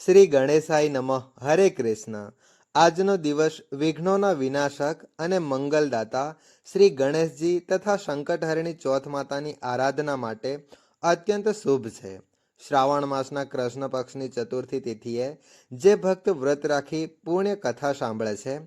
શ્રી ગણેશાય નમઃ. હરે કૃષ્ણ. આજનો દિવસ વિઘ્નોના વિનાશક અને મંગલદાતા શ્રી ગણેશજી તથા સંકટહરણી ચોથ માતાની આરાધના માટે અત્યંત શુભ છે. શ્રાવણ માસના કૃષ્ણ પક્ષની ચતુર્થી તિથિએ જે ભક્ત વ્રત રાખી પુણ્ય કથા સાંભળે છે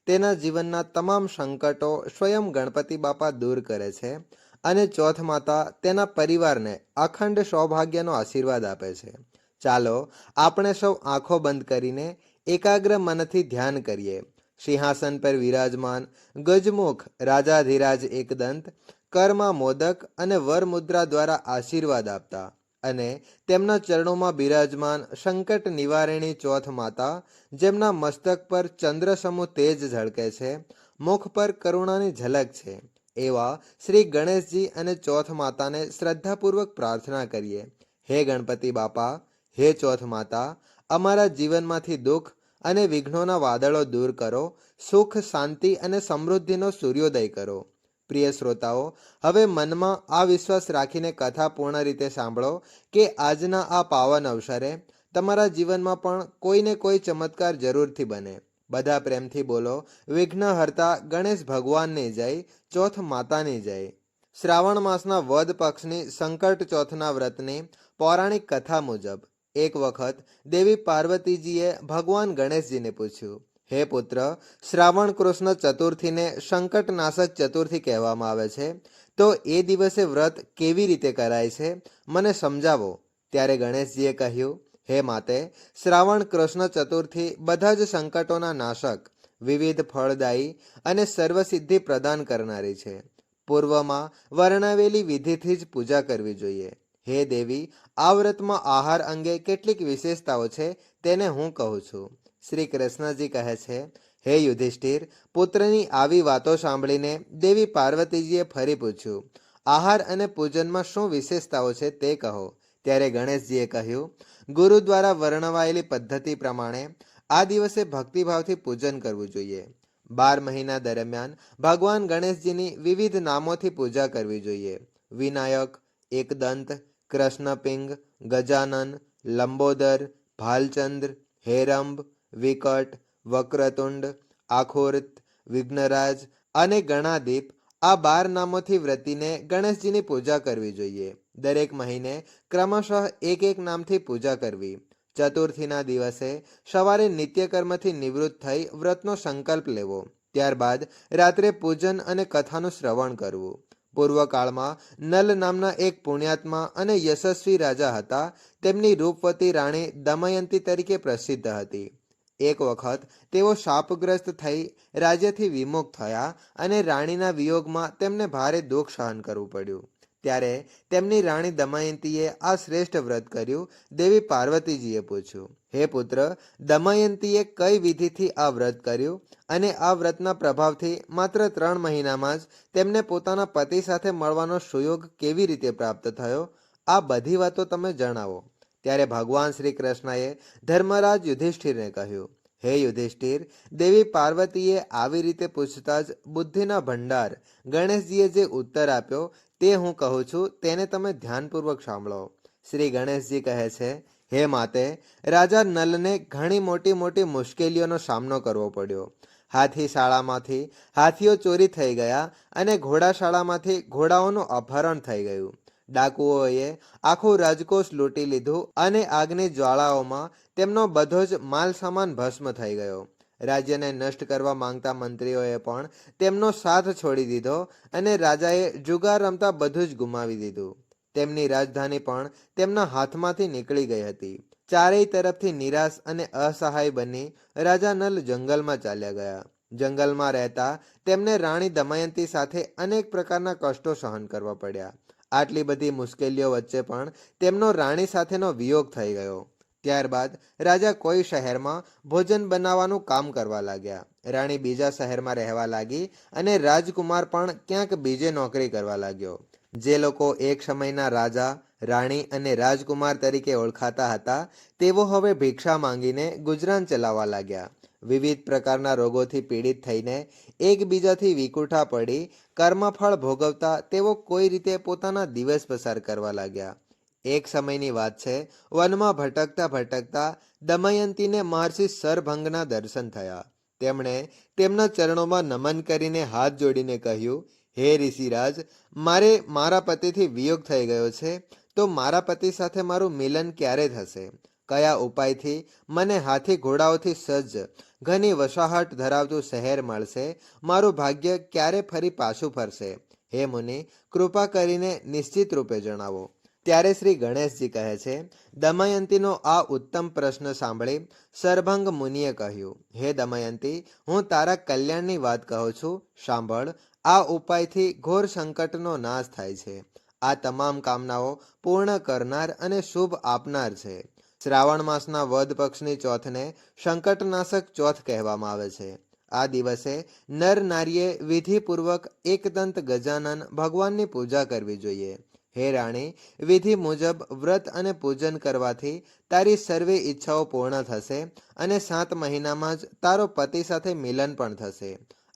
તેના જીવનના તમામ સંકટો સ્વયં ગણપતિ બાપા દૂર કરે છે અને ચોથ માતા તેના પરિવારને અખંડ સૌભાગ્યનો આશીર્વાદ આપે છે. ચાલો આપણે સૌ આંખો બંધ કરીને એકાગ્ર મનથી ધ્યાન કરીએ. સિંહાસન પર વિરાજમાન ગજમુખ રાજાધિરાજ એકદંત કરમાં મોદક અને વરમુદ્રા દ્વારા આશીર્વાદ આપતા અને તેમના ચરણોમાં બિરાજમાન સંકટ નિવારણી ચોથ માતા, જેમના મસ્તક પર ચંદ્ર સમૂહ તેજ ઝળકે છે, મુખ પર કરુણાની ઝલક છે, એવા શ્રી ગણેશજી અને ચોથ માતાને શ્રદ્ધાપૂર્વક પ્રાર્થના કરીએ. હે ગણપતિ બાપા, હે ચોથ માતા, અમારા જીવનમાંથી દુઃખ અને વિઘ્નોના વાદળો દૂર કરો, સુખ, શાંતિ અને સમૃદ્ધિનો સૂર્યોદય કરો. પ્રિય શ્રોતાઓ, હવે મનમાં આ વિશ્વાસ રાખીને કથા પૂર્ણ રીતે સાંભળો કે આજના આ પાવન અવસરે તમારા જીવનમાં પણ કોઈને કોઈ ચમત્કાર જરૂરથી બને. બધા પ્રેમથી બોલો, વિઘ્નહર્તા ગણેશ ભગવાનની જય, ચોથ માતાની જય. શ્રાવણ માસના વદ પક્ષની સંકટ ચોથના વ્રતની પૌરાણિક કથા મુજબ એક વખત દેવી પાર્વતીજીએ ભગવાન ગણેશજીને પૂછ્યું, હે પુત્ર, શ્રાવણ કૃષ્ણ ચતુર્થીને સંકટનાશક ચતુર્થી કહેવામાં આવે છે, તો એ દિવસે વ્રત કેવી રીતે કરાય છે, મને સમજાવો. ત્યારે ગણેશજીએ કહ્યું, હે માતે, શ્રાવણ કૃષ્ણ ચતુર્થી બધા જ સંકટોના નાશક, વિવિધ ફળદાયી અને સર્વસિદ્ધિ પ્રદાન કરનારી છે. પૂર્વમાં વર્ણવેલી વિધિથી જ પૂજા કરવી જોઈએ. હે દેવી, આ વ્રતમાં આહાર અંગે કેટલીક વિશેષતાઓ છે, તેને હું કહું છું. શ્રી કૃષ્ણજી કહે છે, હે યુધિષ્ઠિર, પુત્રની આવી વાતો સાંભળીને દેવી પાર્વતીજીએ ફરી પૂછ્યું, આહાર અને પૂજનમાં શું વિશેષતાઓ છે તે કહો. ત્યારે ગણેશજીએ કહ્યું, ગુરુ દ્વારા વર્ણવાયેલી પદ્ધતિ પ્રમાણે આ દિવસે ભક્તિભાવથી પૂજન કરવું જોઈએ. 12 મહિના દરમિયાન ભગવાન ગણેશજીની વિવિધ નામોથી પૂજા કરવી જોઈએ. વિનાયક, એકદંત, કૃષ્ણપિંગ, ગજાનન, લંબોદર, ભાલચંદ્ર, હેરંબ, વિકટ, વક્રતુંડ, આખોર્ત, વિઘ્નરાજ અને ગણાદીપ, આ 12 નામોથી વ્રતીને ગણેશજીની પૂજા કરવી જોઈએ. દરેક મહિને ક્રમશઃ એક એક નામથી પૂજા કરવી. ચતુર્થીના દિવસે સવારે નિત્યકર્મથી નિવૃત્ત થઈ વ્રતનો સંકલ્પ લેવો. ત્યારબાદ રાત્રે પૂજન અને કથાનું શ્રવણ કરવું. પૂર્વકાળમાં નલ નામના એક પુણ્યાત્મા અને યશસ્વી રાજા હતા. તેમની રૂપવતી રાણી દમયંતી તરીકે પ્રસિદ્ધ હતી. એક વખત તેઓ શાપગ્રસ્ત થઈ રાજ્યથી વિમુખ થયા અને રાણીના વિયોગમાં તેમને ભારે દુઃખ સહન કરવું પડ્યું. ત્યારે તેમની રાણી દમયંતીએ આ શ્રેષ્ઠ વ્રત કર્યું. દેવી પાર્વતીજીએ પૂછ્યું, હે પુત્ર, દમયંતીએ કઈ વિધિથી આ વ્રત કર્યું અને આ વ્રતના પ્રભાવથી માત્ર 3 મહિનામાં જ તેમને પોતાના પતિ સાથે મળવાનો સુયોગ કેવી રીતે પ્રાપ્ત થયો? આ બધી વાતો તમે જણાવો. ત્યારે ભગવાન શ્રી કૃષ્ણએ ધર્મરાજ યુધિષ્ઠિરને કહ્યું, હે યુધિષ્ઠિર, દેવી પાર્વતીએ આવી રીતે પૂછતા જ બુદ્ધિના ભંડાર ગણેશજીએ જે ઉત્તર આપ્યો તે હું કહું છું, તેને તમે ધ્યાનપૂર્વક સાંભળો. શ્રી ગણેશજી કહે છે, હે માતે, રાજા નલને ઘણી મોટી મોટી મુશ્કેલીઓનો સામનો કરવો પડ્યો. હાથીશાળામાંથી હાથીઓ ચોરી થઈ ગયા અને ઘોડાશાળામાંથી ઘોડાઓનું અપહરણ થઈ ગયું. ડાકુઓએ આખું રાજકોષ લૂંટી લીધું અને આગની જ્વાળાઓમાં તેમનો બધો જ માલ સામાન ભસ્મ થઈ ગયો. રાજ્યને નષ્ટ કરવા માંગતા મંત્રીઓએ પણ તેમનો સાથ છોડી દીધો અને રાજાએ જુગાર રમતા બધું જ ગુમાવી દીધું. તેમની રાજધાની પણ તેમના હાથમાંથી નીકળી ગઈ હતી. ચારેય તરફથી નિરાશ અને અસહાય બની રાજા નલ જંગલમાં ચાલ્યા ગયા. જંગલમાં રહેતા તેમને રાણી દમયંતી સાથે અનેક પ્રકારના કષ્ટો સહન કરવા પડ્યા. આટલી બધી મુશ્કેલીઓ વચ્ચે પણ તેમનો રાણી સાથેનો વિયોગ થઈ ગયો. ત્યારબાદ રાજા કોઈ શહેરમાં ભોજન બનાવવાનું કામ કરવા લાગ્યા. રાણી બીજા શહેરમાં રહેવા લાગી અને રાજકુમાર પણ ક્યાંક બીજે નોકરી કરવા લાગ્યો. જે લોકો એક સમયના રાજા, રાણી અને રાજકુમાર તરીકે ઓળખાતા હતા, તેઓ હવે ભિક્ષા માંગીને ગુજરાન ચલાવવા લાગ્યા. વિવિધ પ્રકારના રોગોથી પીડિત થઈને એકબીજાથી વિકુઠા પડી કર્મફળ ભોગવતા તેઓ કોઈ રીતે પોતાના દિવસ પસાર કરવા લાગ્યા. એક સમયની વાત છે, વનમાં ભટકતા ભટકતા દમયંતીને મહર્ષિ સરભંગના દર્શન થયા. તેમણે તેમના ચરણોમાં નમન કરીને હાથ જોડીને કહ્યું, હે ઋષિરાજ, મારે મારા પતિથી વિયોગ થઈ ગયો છે, તો મારા પતિ સાથે મારું મિલન ક્યારે થશે? કયા ઉપાયથી મને હાથી ઘોડાઓથી સજ્જ ઘણી વસાહટ ધરાવતું શહેર મળશે? મારું ભાગ્ય ક્યારે ફરી પાછું ફરશે? હે મુનિ, કૃપા કરીને નિશ્ચિત રૂપે જણાવો. ત્યારે શ્રી ગણેશજી કહે છે, દમયંતીનો આ ઉત્તમ પ્રશ્ન સાંભળી સરભંગ મુનિએ કહ્યું, હે દમયંતી, હું તારા કલ્યાણની વાત કહું છું, સાંભળ. આ ઉપાયથી ઘોર સંકટનો નાશ થાય છે. આ તમામ કામનાઓ પૂર્ણ કરનાર અને શુભ આપનાર છે. શ્રાવણ માસના વદ પક્ષની ચોથને સંકટનાશક ચોથ કહેવામાં આવે છે. આ દિવસે નર નારીએ વિધિપૂર્વક એકદંત ગજાનન ભગવાનની પૂજા કરવી જોઈએ. હે રાણી, વિધિ મુજબ વ્રત અને પૂજન કરવાથી તારી સર્વે ઈચ્છાઓ પૂર્ણ થશે અને 7 મહિનામાં જ તારો પતિ સાથે મિલન પણ થશે.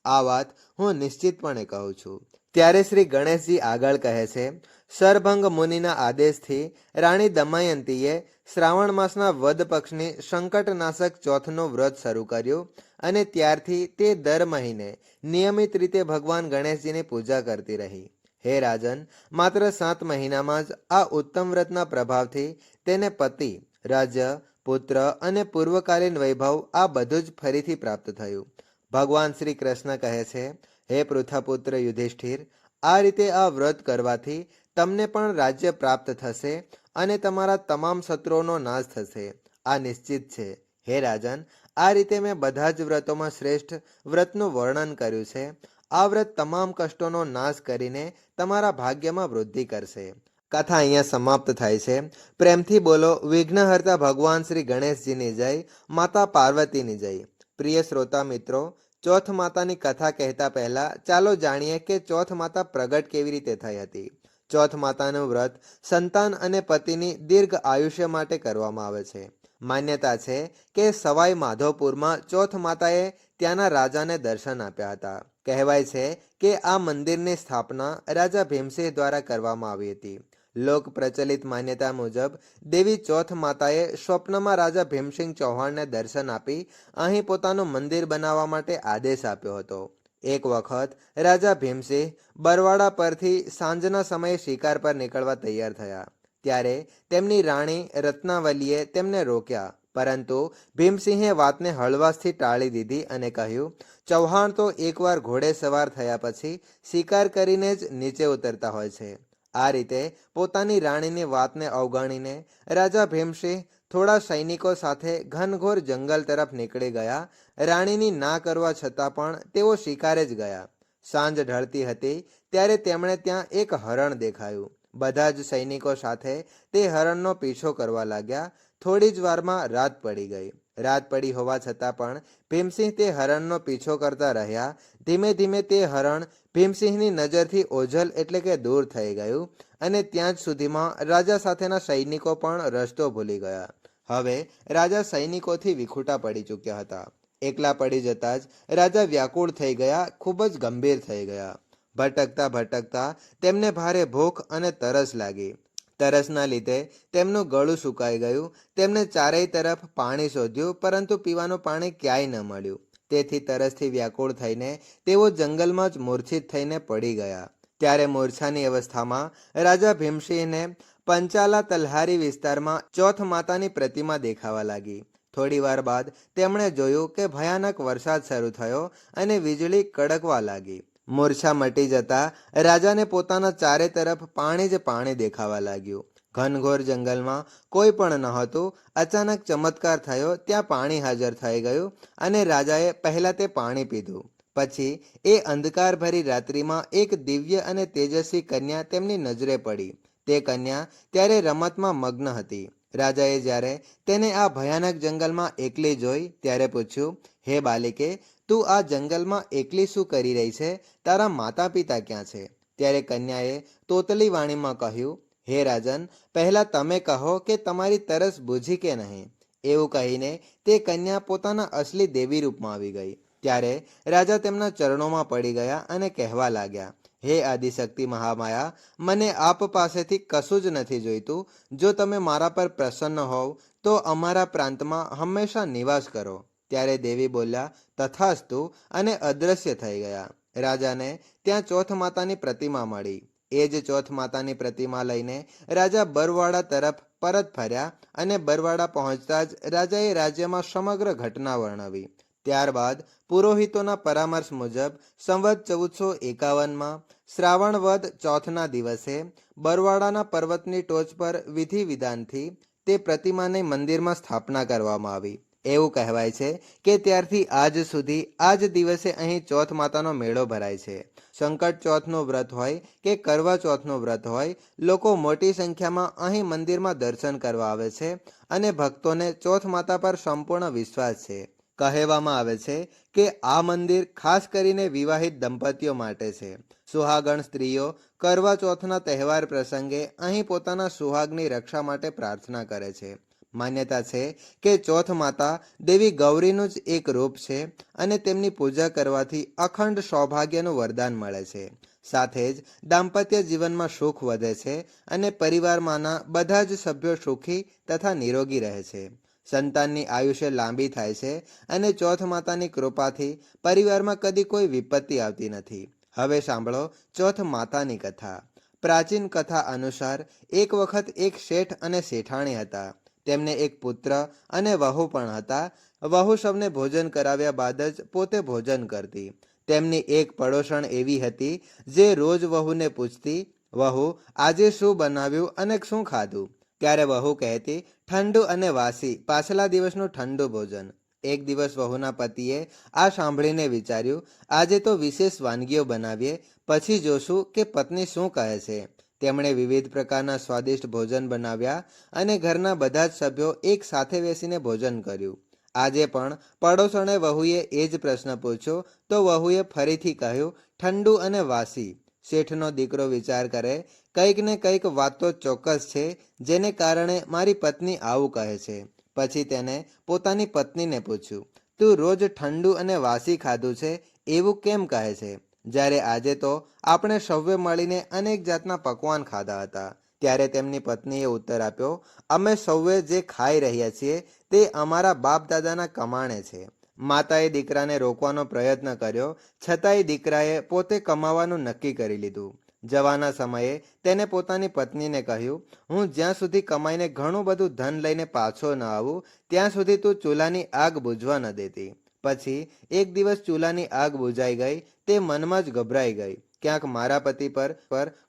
આ વાત હું નિશ્ચિતપણે કહું છું. ત્યારે શ્રી ગણેશજી આગળ કહે છે, સરભંગ મુનિના આદેશથી રાણી દમયંતીએ શ્રાવણ માસના વદ પક્ષની સંકટનાશક ચોથનું વ્રત શરૂ કર્યું અને ત્યારથી તે દર મહિને નિયમિત રીતે ભગવાન ગણેશજીની પૂજા કરતી રહી. હે રાજન, માત્ર 7 મહિનામાં જ આ ઉત્તમ વ્રતના પ્રભાવથી તેને પતિ, રાજ્ય, પુત્ર અને પૂર્વકાલીન વૈભવ આ બધું જ ફરીથી પ્રાપ્ત થયું. ભગવાન શ્રી કૃષ્ણ કહે છે, હે પૃથાપુત્ર યુધિષ્ઠિર, આ રીતે આ વ્રત કરવાથી તમને પણ રાજ્ય પ્રાપ્ત થશે અને તમારા તમામ શત્રુઓનો નાશ થશે. આ નિશ્ચિત છે. હે રાજન, આ રીતે મેં બધા જ વ્રતોમાં શ્રેષ્ઠ વ્રતનું વર્ણન કર્યું છે. આ વ્રત તમામ કષ્ટોનો નાશ કરીને તમારા ભાગ્યમાં વૃદ્ધિ કરશે. કથા અહીંયા સમાપ્ત થાય છે. પ્રેમથી બોલો વિઘ્નહર્તા ભગવાન શ્રી ગણેશજીની જય, માતા પાર્વતીની જય. પ્રિય શ્રોતા મિત્રો, ચોથ માતાની કથા કહેતા પહેલા ચાલો જાણીએ કે ચોથ માતા પ્રગટ કેવી રીતે થઈ હતી. ચોથ માતાનું વ્રત સંતાન અને પતિની દીર્ઘ આયુષ્ય માટે કરવામાં આવે છે. માન્યતા છે કે સવાઈ માધોપુરમાં ચોથ માતાએ ત્યાંના રાજાને દર્શન આપ્યા હતા. કહેવાય છે કે આ મંદિરની સ્થાપના રાજા ભીમસિંહ દ્વારા કરવામાં આવી હતી. લોક પ્રચલિત માન્યતા મુજબ દેવી ચોથ માતાએ સ્વપ્નમાં રાજા ભીમસિંહ ચૌહાણને દર્શન આપી અહીં પોતાનું મંદિર બનાવવા માટે આદેશ આપ્યો હતો. એક વખત રાજા ભીમસિંહ બરવાડા પરથી સાંજના સમયે શિકાર પર નીકળવા તૈયાર થયા. ત્યારે તેમની રાણી રત્નાવલીએ તેમને રોક્યા, પરંતુ ભીમસિંહે વાતને હળવાશથી ટાળી દીધી અને કહ્યું, ચૌહાણ તો એકવાર ઘોડે સવાર થયા પછી શિકાર કરીને જ નીચે ઉતરતા હોય છે. આ રીતે પોતાની રાણીની વાતને અવગણીને રાજા ભીમસિંહ થોડા સૈનિકો સાથે ઘનઘોર જંગલ તરફ નીકળી ગયા. રાણીની ના કરવા છતાં પણ તેઓ શિકારે જ ગયા. સાંજ ઢળતી હતી ત્યારે તેમણે ત્યાં એક હરણ દેખાયું. બધા જ સૈનિકો સાથે તે હરણનો પીછો કરવા લાગ્યા. થોડી જ વારમાં રાત પડી ગઈ. રાત પડી હોવા છતાં પણ ભીમસિંહ તે હરણનો પીછો કરતા રહ્યા. ધીમે ધીમે તે હરણ ભીમસિંહની નજરથી ઓझल એટલે કે દૂર થઈ ગયું અને ત્યાં જ સુધીમાં રાજા સાથેના સૈનિકો પણ રસ્તો ભૂલી ગયા. હવે રાજા સૈનિકોથી વિખૂટા પડી ચૂક્યા હતા. એકલા પડી જતા જ રાજા વ્યાકુળ થઈ ગયા, ખૂબ જ ગંભીર થઈ ગયા. ભટકતા ભટકતા તેમને ભારે ભૂખ અને તરસ લાગી. તરસના લીધે તેમનું ગળું સુકાઈ ગયું. તેમને ચારેય તરફ પાણી શોધ્યું, પરંતુ પીવાનું પાણી ક્યાંય ન મળ્યું. તેથી તરસથી વ્યાકુળ થઈને તેઓ જંગલમાં જ મૂર્છિત થઈને પડી ગયા. ત્યારે મૂર્છાની અવસ્થામાં રાજા ભીમસિંહને પંચાલા તલહારી વિસ્તારમાં ચોથ માતાની પ્રતિમા દેખાવા લાગી. થોડી વાર બાદ તેમણે જોયું કે ભયાનક વરસાદ શરૂ થયો અને વીજળી કડકવા લાગી. મૂર્છા મટી જતા રાજાને પોતાના ચારે તરફ પાણી જ પાણી દેખાવા લાગ્યું. ઘનઘોર જંગલમાં કોઈ પણ ન હતું. અચાનક ચમત્કાર થયો. ત્યાં પાણી હાજર થઈ ગયું અને રાજાએ પહેલા તે પાણી પીધું. પછી એ અંધકારભરી રાત્રિમાં એક દિવ્ય અને તેજસ્વી કન્યા તેમની નજરે પડી. તે કન્યા ત્યારે રમતમાં મગ્ન હતી. રાજાએ જ્યારે તેને આ ભયાનક જંગલમાં એકલી જોઈ ત્યારે પૂછ્યું, હે બાલિકે, તું આ જંગલમાં એકલી શું કરી રહી છે? તારા માતા પિતા ક્યાં છે? ત્યારે કન્યાએ તોતલી વાણીમાં કહ્યું, હે રાજન, પહેલા તમે કહો કે તમારી તરસ બુઝી કે નહીં. એવું કહીને તે કન્યા પોતાના અસલી દેવી રૂપમાં આવી ગઈ. ત્યારે રાજા તેમના ચરણોમાં પડી ગયા અને કહેવા લાગ્યા, હે આદિશક્તિ મહામાયા, મને આપ પાસેથી કશું જ નથી જોઈતું. જો તમે મારા પર પ્રસન્ન હોવ તો અમારા પ્રાંતમાં હંમેશા નિવાસ કરો. ત્યારે દેવી બોલ્યા, તથાસ્તુ, અને અદ્રશ્ય થઈ ગયા. રાજાને ત્યાં ચોથ માતાની પ્રતિમા મળી. એ જ ચોથ માતાની પ્રતિમા લઈને રાજા બરવાડા તરફ પરત ફર્યા અને બરવાડા પહોંચતા જ રાજાએ રાજ્યમાં સમગ્ર ઘટના વર્ણવી. ત્યારબાદ પુરોહિતોના પરામર્શ મુજબ સંવત 1451માં શ્રાવણ વદ ચોથના દિવસે બરવાડાના પર્વતની ટોચ પર વિધિ વિધાનથી તે પ્રતિમાની મંદિરમાં સ્થાપના કરવામાં આવી. એવું કહેવાય છે કે ત્યારથી આજ સુધી આ જ દિવસે અહીં ચોથ માતાનો મેળો ભરાય છે. સંકટ ચોથનું વ્રત હોય કે કરવા ચોથનું વ્રત હોય, લોકો મોટી સંખ્યામાં અહીં મંદિરમાં દર્શન કરવા આવે છે અને ભક્તોને ચોથ માતા પર સંપૂર્ણ વિશ્વાસ છે. કહેવામાં આવે છે કે આ મંદિર ખાસ કરીને વિવાહિત દંપતીઓ માટે છે. સુહાગણ સ્ત્રીઓ કરવા ચોથના તહેવાર પ્રસંગે અહીં પોતાના સુહાગની રક્ષા માટે પ્રાર્થના કરે છે. માન્યતા છે કે ચોથ માતા દેવી ગૌરીનું જ એક રૂપ છે અને તેમની પૂજા કરવાથી અખંડ સૌભાગ્યનું વરદાન મળે છે. સાથે જ દાંપત્ય જીવનમાં સુખ વધે છે અને પરિવારમાંના બધા જ સભ્યો સુખી તથા નિરોગી રહે છે. સંતાનની આયુષ્ય લાંબી થાય છે અને ચોથ માતાની કૃપાથી પરિવારમાં કદી કોઈ વિપત્તિ આવતી નથી. હવે સાંભળો ચોથ માતાની કથા. પ્રાચીન કથા અનુસાર એક વખત એક શેઠ અને શેઠાણી હતા. તેમને એક પુત્ર અને વહુ પણ હતા. વહુ સૌને ભોજન કરાવ્યા બાદ જ પોતે ભોજન કરતી. તેમની એક પડોશણ એવી હતી જે રોજ વહુને પૂછતી, વહુ, આજે શું બનાવ્યું અને શું ખાધું? ત્યારે વહુ કહેતી, ઠંડુ અને વાસી, પાછલા દિવસનું ઠંડુ ભોજન. એક દિવસ વહુના પતિએ આ સાંભળીને વિચાર્યું, આજે તો વિશેષ વાનગીઓ બનાવીએ, પછી જોશું કે પત્ની શું કહે છે. તેમણે વિવિધ પ્રકારના સ્વાદિષ્ટ ભોજન બનાવ્યા અને ઘરના બધા જ સભ્યો એક સાથે બેસીને ભોજન કર્યું. આજે પણ પડોશણે વહુએ એ જ પ્રશ્ન પૂછ્યો તો વહુએ ફરીથી કહ્યું, ઠંડુ અને વાસી. શેઠનો દીકરો વિચાર કરે, કંઈક ને કંઈક વાત તો ચોક્કસ છે જેને કારણે મારી પત્ની આવું કહે છે. પછી તેને પોતાની પત્નીને પૂછ્યું, તું રોજ ઠંડુ અને વાસી ખાધું છે એવું કેમ કહે છે, જ્યારે આજે તો આપણે સૌએ મળીને અનેક જાતના પકવાન ખાધા હતા? ત્યારે તેમની પત્નીએ ઉત્તર આપ્યો, અમે સૌએ જે ખાઈ રહ્યા છીએ તે અમારા બાપ દાદાના કમાણે છે. માતાએ દીકરાને રોકવાનો પ્રયત્ન કર્યો, છતાંય દીકરાએ પોતે કમાવાનું નક્કી કરી લીધું. જવાના સમયે તેને પોતાની પત્નીને કહ્યું, હું જ્યાં સુધી કમાઈને ઘણું બધું ધન લઈને પાછો ન આવું ત્યાં સુધી તું ચૂલાની આગ બુઝવા ન દેતી. પછી એક દિવસ ચૂલાની આગ બુઝાઈ ગઈ. તે મનમાં જ ગભરાઈ ગઈ, ક્યાંક મારા પતિ પર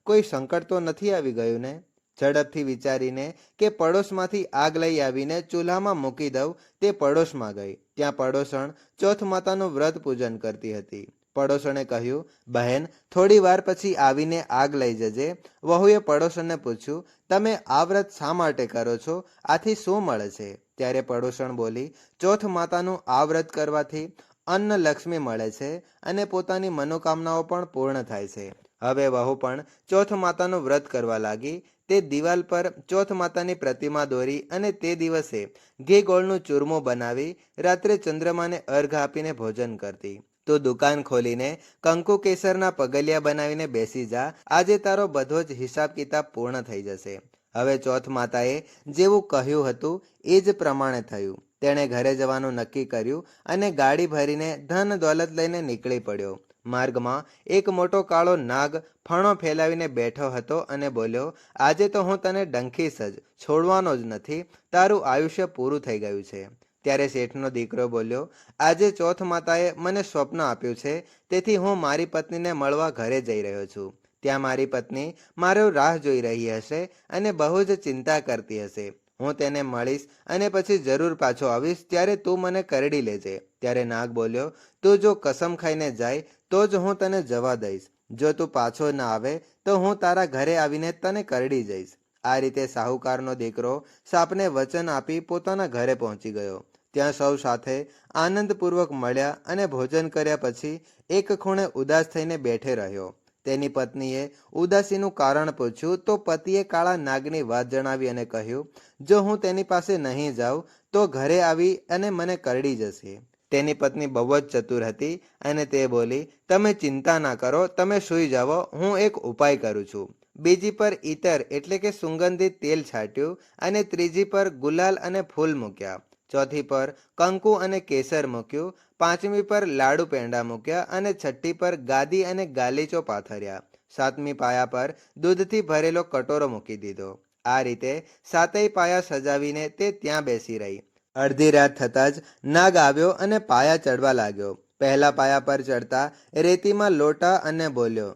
કોઈ સંકટ તો નથી આવી ગયું ને? ઝડપથી વિચારીને કે પડોશમાંથી આગ લઈ આવીને ચૂલામાં મૂકી દઉં, તે પડોશમાં ગઈ. ત્યાં પડોશણ ચોથ માતાનું વ્રત પૂજન કરતી હતી. પડોશણે કહ્યું, બહેન, થોડી વાર પછી આવીને આગ લઈ જજે. વહુએ પડોશણને પૂછ્યું, તમે આ વ્રત શા માટે કરો છો? આથી શું મળે છે? ત્યારે પડોશણ બોલી, ચોથ માતાનું આ વ્રત કરવાથી અન્ન લક્ષ્મી મળે છે અને પોતાની મનોકામનાઓ પણ પૂર્ણ થાય છે. હવે વહુ પણ ચોથ માતાનું વ્રત કરવા લાગી. તે દિવાલ પર ચોથ માતાની પ્રતિમા દોરી અને તે દિવસે ઘી ગોળનું ચૂરમું બનાવી રાત્રે ચંદ્રમાને અર્ઘ આપીને ભોજન કરતી. તું દુકાન ખોલીને કંકુ કેસરના પગલિયા બનાવીને બેસી જા. આજે તારો બધો જ હિસાબ કિતાબ પૂર્ણ થઈ જશે. હવે ચોથ માતાએ જેવું કહ્યું હતું એ જ પ્રમાણે થયું. તેણે ઘરે જવાનું નક્કી કર્યું અને ગાડી ભરીને ધન દોલત લઈને નીકળી પડ્યો. માર્ગમાં એક મોટો કાળો નાગ ફણો ફેલાવીને બેઠો હતો અને બોલ્યો, આજે તો હું તને ડંખીશ જ, છોડવાનો જ નથી. તારું આયુષ્ય પૂરું થઈ ગયું છે. ત્યારે શેઠનો દીકરો બોલ્યો, આજે ચોથ માતાએ મને સ્વપ્ન આપ્યું છે, તેથી હું મારી પત્નીને મળવા ઘરે જઈ રહ્યો છું. ત્યાં મારી પત્ની મારો રાહ જોઈ રહી હશે અને બહુ જ ચિંતા કરતી હશે. હું તેને મળીશ અને પછી જરૂર પાછો આવીશ, ત્યારે તું મને કરડી લેજે. ત્યારે નાગ બોલ્યો, તું જો કસમ ખાઈને જાય તો જ હું તને જવા દઈશ. જો તું પાછો ના આવે તો હું તારા ઘરે આવીને તને કરડી જઈશ. આ રીતે સાહુકારનો દીકરો સાપને વચન આપી પોતાના ઘરે પહોંચી ગયો. ત્યાં સૌ સાથે આનંદપૂર્વક મળ્યા અને ભોજન કર્યા પછી એક ખૂણે ઉદાસ થઈને બેઠે રહ્યો. તેની પત્નીએ ઉદાસીનું કારણ પૂછ્યું તો પતિએ કાળા નાગની વાત જણાવી અને કહ્યું, જો હું તેની પાસે નહીં જાઉં તો ઘરે આવી અને મને કરડી જશે. તેની પત્ની બહુ જ ચતુર હતી અને તે બોલી, તમે ચિંતા ના કરો, તમે સૂઈ જાઓ, હું એક ઉપાય કરું છું. બીજી પર ઈતર એટલે કે સુગંધિત તેલ છાંટ્યું અને ત્રીજી પર ગુલાલ અને ફૂલ મૂક્યા. ચોથી પર કંકુ અને કેસર મૂક્યું. પાંચમી પર લાડુ પેંડા મૂક્યા અને છઠ્ઠી પર ગાદી અને ગાલીચો પાથર્યા. સાતમી પાયા પર દૂધથી ભરેલો કટોરો મૂકી દીધો. આ રીતે સાતેય પાયા સજાવીને તે ત્યાં બેસી રહી. અડધી રાત થતાં જ નાગ આવ્યો અને પાયા ચડવા લાગ્યો. પહેલા પાયા પર ચડતા રેતીમાં લોટા અને બોલ્યો.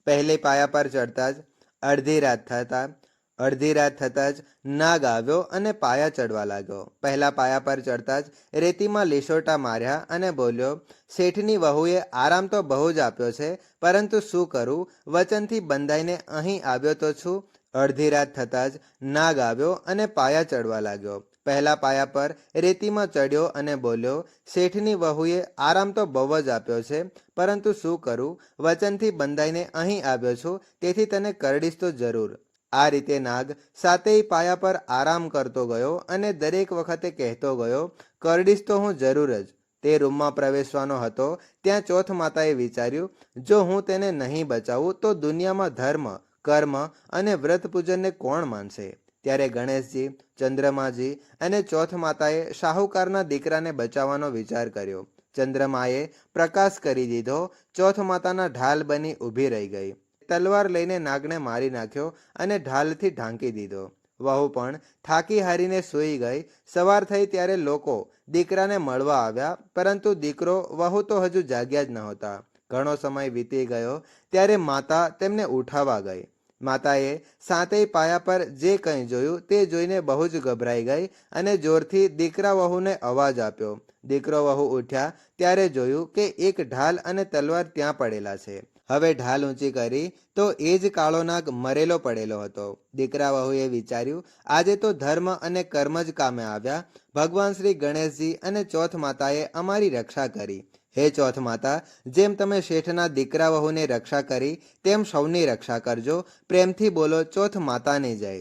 પહેલી પાયા પર ચડતા જ અડધી રાત થતાં જ નાગ આવ્યો અને પાયા ચડવા લાગ્યો. પહેલા પાયા પર ચડતા જ રેતીમાં લીસોટા માર્યા અને બોલ્યો, શેઠની વહુએ આરામ તો બહુ જ આપ્યો છે, પરંતુ શું કરું, વચનથી બંધાઈને અહીં આવ્યો તો છું. અડધી રાત થતાં જ નાગ આવ્યો અને પાયા ચડવા લાગ્યો. પહેલા પાયા પર રેતીમાં ચડ્યો અને બોલ્યો, શેઠની વહુએ આરામ તો બહુ જ આપ્યો છે, પરંતુ શું કરું, વચનથી બંધાઈને અહીં આવ્યો છું, તેથી તને કરડીશ તો જરૂર. આ રીતે નાગ સાતેય પાયા પર આરામ કરતો ગયો અને દરેક વખતે કહેતો ગયો, કરડીશ તો હું જરૂર જ. તે રૂમમાં પ્રવેશવાનો હતો ત્યાં ચોથ માતાએ વિચાર્યું, જો હું તેને નહીં બચાવું તો દુનિયામાં ધર્મ, કર્મ અને વ્રત પૂજનને કોણ માનશે? ત્યારે ગણેશજી, ચંદ્રમાજી અને ચોથ માતાએ શાહુકારના દીકરાને બચાવવાનો વિચાર કર્યો. ચંદ્રમાએ પ્રકાશ કરી દીધો. ચોથ માતાના ઢાલ બની ઊભી રહી ગઈ. તલવાર લઈને નાગને મારી નાખ્યો અને ઢાલથી ઢાંકી દીધો. વહુ પણ થાકી હારીને સૂઈ ગઈ. સવાર થઈ ત્યારે લોકો દીકરાને મળવા આવ્યા, પરંતુ દીકરો વહુ તો હજુ જાગ્યા જ નહોતા. ઘણો સમય વીતી ગયો ત્યારે માતા તેમને ઉઠાવવા ગઈ. માતાએ સાતેય પાયા પર જે કંઈ જોયું તે જોઈને બહુ જ ગભરાઈ ગઈ અને જોરથી દીકરા વહુને અવાજ આપ્યો. દીકરો વહુ ઉઠ્યા ત્યારે જોયું કે એક ઢાલ અને તલવાર ત્યાં પડેલા છે. હવે ઢાલ ઊંચી કરી તો એ જ કાળો નાગ મરેલો પડેલો હતો. દીકરા વહુએ વિચાર્યું, આજે તો ધર્મ અને કર્મ જ કામે આવ્યા. ભગવાન શ્રી ગણેશજી અને ચોથ માતાએ અમારી રક્ષા કરી. હે ચોથ માતા, જેમ તમે શેઠના દીકરા વહુને રક્ષા કરી તેમ સૌની રક્ષા કરજો. પ્રેમથી બોલો, ચોથ માતાની જય.